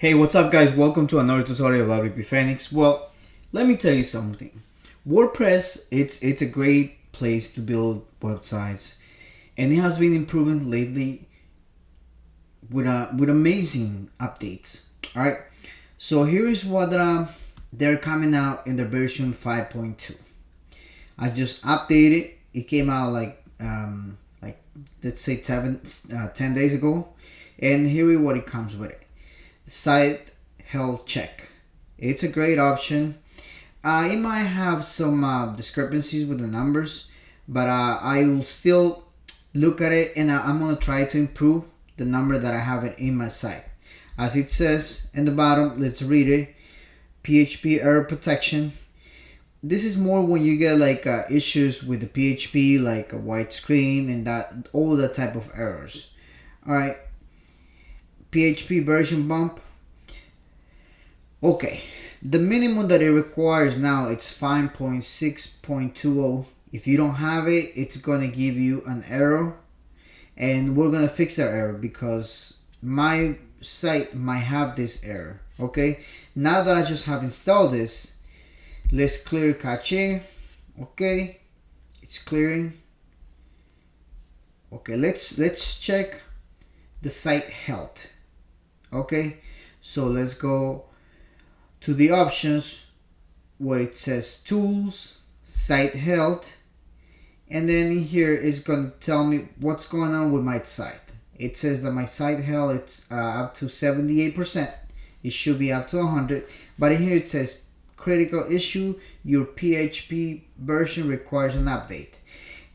Hey, what's up guys? Welcome to another tutorial of WP Phoenix. Well, let me tell you something. WordPress, it's a great place to build websites, and it has been improving lately with amazing updates. All right. So here is what they're coming out in the version 5.2. I just updated. It came out like let's say 10 days ago, and here is what it comes with. Site health check. It's a great option. It might have some discrepancies with the numbers, but I will still look at it, and I'm gonna try to improve the number that I have it in my site. As it says in the bottom, let's read it. PHP error protection. This is more when you get like issues with the PHP, like a white screen and that all that type of errors. All right. PHP version bump. Okay, the minimum that it requires now it's 5.6.20. If you don't have it, it's gonna give you an error, and we're gonna fix that error because my site might have this error. Okay, now that I just have installed this, let's clear cache. Okay, it's clearing. Okay, let's check the site health. Okay, so let's go to the options where it says tools, site health, and then in here it's going to tell me what's going on with my site. It says that my site health it's up to 78%. It should be up to 100, but in here it says critical issue, your PHP version requires an update.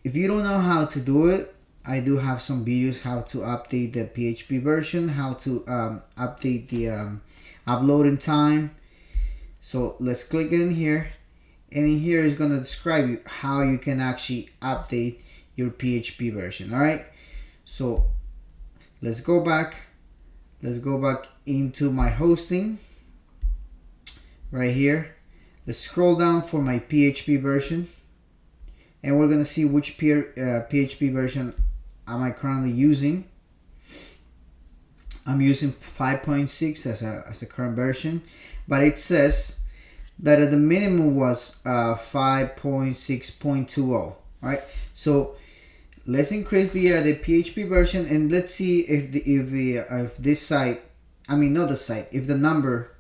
If you don't know how to do it, I do have some videos how to update the PHP version, how to update the uploading time. So let's click in here, and in here is going to describe you how you can actually update your PHP version. All right, so let's go back into my hosting right here. Let's scroll down for my PHP version, and we're going to see which PHP version am I currently using. I'm using 5.6 as a current version, but it says that the minimum was 5.6.20. All right, so let's increase the PHP version, and let's see if this site, I mean not the site, if the number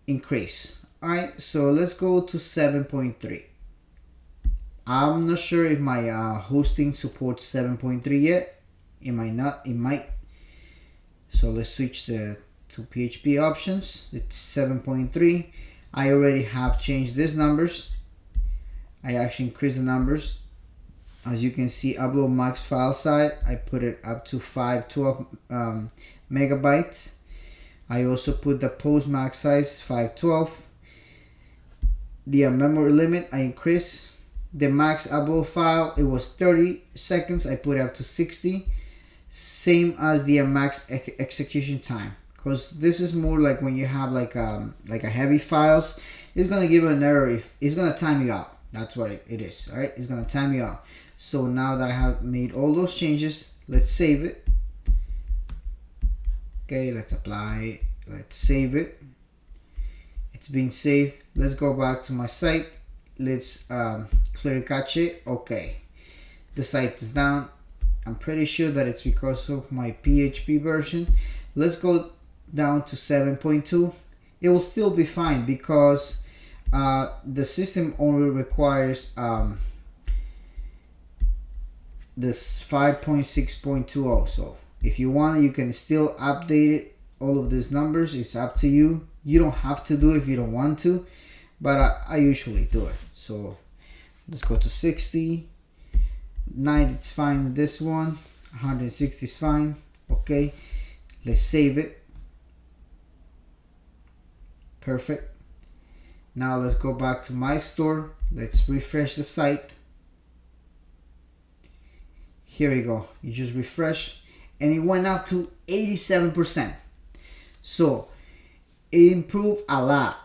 increase. All right, so let's go to 7.3. I'm not sure if my hosting supports 7.3 yet. It might not. It might. So let's switch to PHP options. It's 7.3. I already have changed these numbers. I actually increased the numbers. As you can see, upload max file size, I put it up to 512 megabytes. I also put the post max size 512. The memory limit I increased. The max upload file, it was 30 seconds. I put it up to 60. Same as the max execution time, because this is more like when you have like a heavy files, it's gonna give an error if it's gonna time you out. That's what it is. All right, it's gonna time you out. So now that I have made all those changes, let's save it. Okay, let's apply. Let's save it. It's been saved. Let's go back to my site. Let's clear cache. Okay, the site is down. I'm pretty sure that it's because of my PHP version. Let's go down to 7.2. It will still be fine because the system only requires this 5.6.2 also. If you want, you can still update it. All of these numbers, it's up to you. You don't have to do it if you don't want to, but I usually do it. So let's go to 60. 90 it's fine. This one 160 is fine. Okay, let's save it. Perfect. Now let's go back to my store. Let's refresh the site. Here we go. You just refresh, and it went up to 87%. So it improved a lot.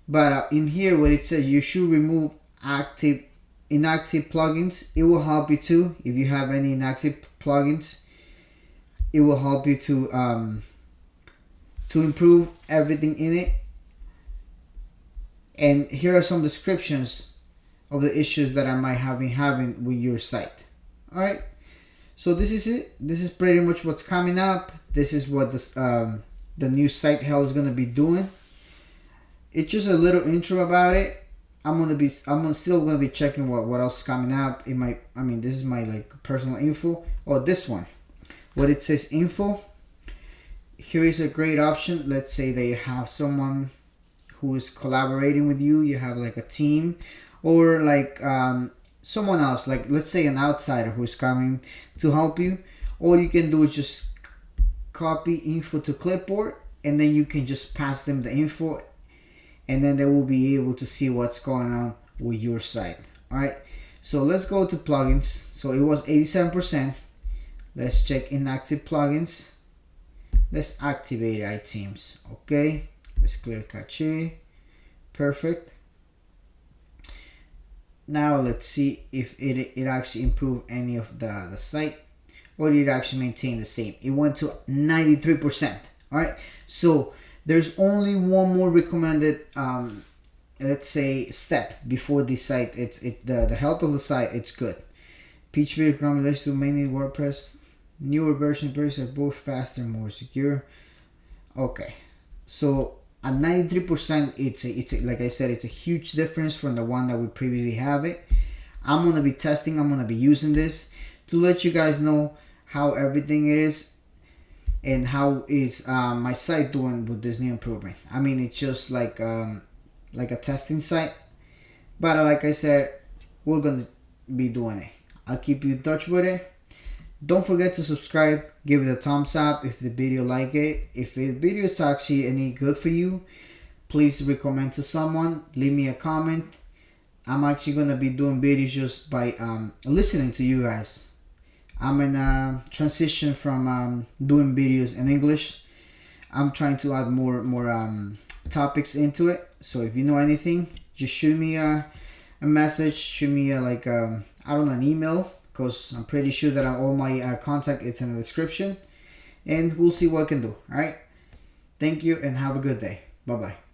But in here where it says you should remove inactive plugins, it will help you too. If you have any inactive plugins, it will help you to to improve everything in it. And here are some descriptions of the issues that I might have been having with your site. All right, so this is it. This is pretty much what's coming up. This is what the new site hell is gonna be doing. It's just a little intro about it. I'm still gonna be checking what else is coming up. This is my like personal info. Oh, this one, what it says info. Here is a great option. Let's say they have someone who is collaborating with you. You have like a team, or like someone else, like let's say an outsider who's coming to help you. All you can do is just copy info to clipboard, and then you can just pass them the info, and then they will be able to see what's going on with your site. All right, so let's go to plugins. So it was 87%. Let's check inactive plugins. Let's activate items. Okay, let's clear cache. Perfect. Now let's see if it actually improved any of the site, or did it actually maintain the same. It went to 93%. All right, so there's only one more recommended let's say step before the site. The health of the site, it's good. PHP recommendation to mainly WordPress. Newer versions are both faster and more secure. Okay, so at 93%, it's like I said, it's a huge difference from the one that we previously have it. I'm gonna be testing. I'm gonna be using this to let you guys know how everything it is, and how is my site doing with this new improvement. I mean, it's just like a testing site, but like I said, we're gonna be doing it. I'll keep you in touch with it. Don't forget to subscribe, give it a thumbs up if the video like it. If the video is actually any good for you, please recommend to someone, leave me a comment. I'm actually gonna be doing videos just by listening to you guys. I'm in a transition from doing videos in English. I'm trying to add more topics into it. So if you know anything, just shoot me a message, shoot me an email, because I'm pretty sure that all my contact is in the description, and we'll see what I can do. All right, thank you and have a good day. Bye bye.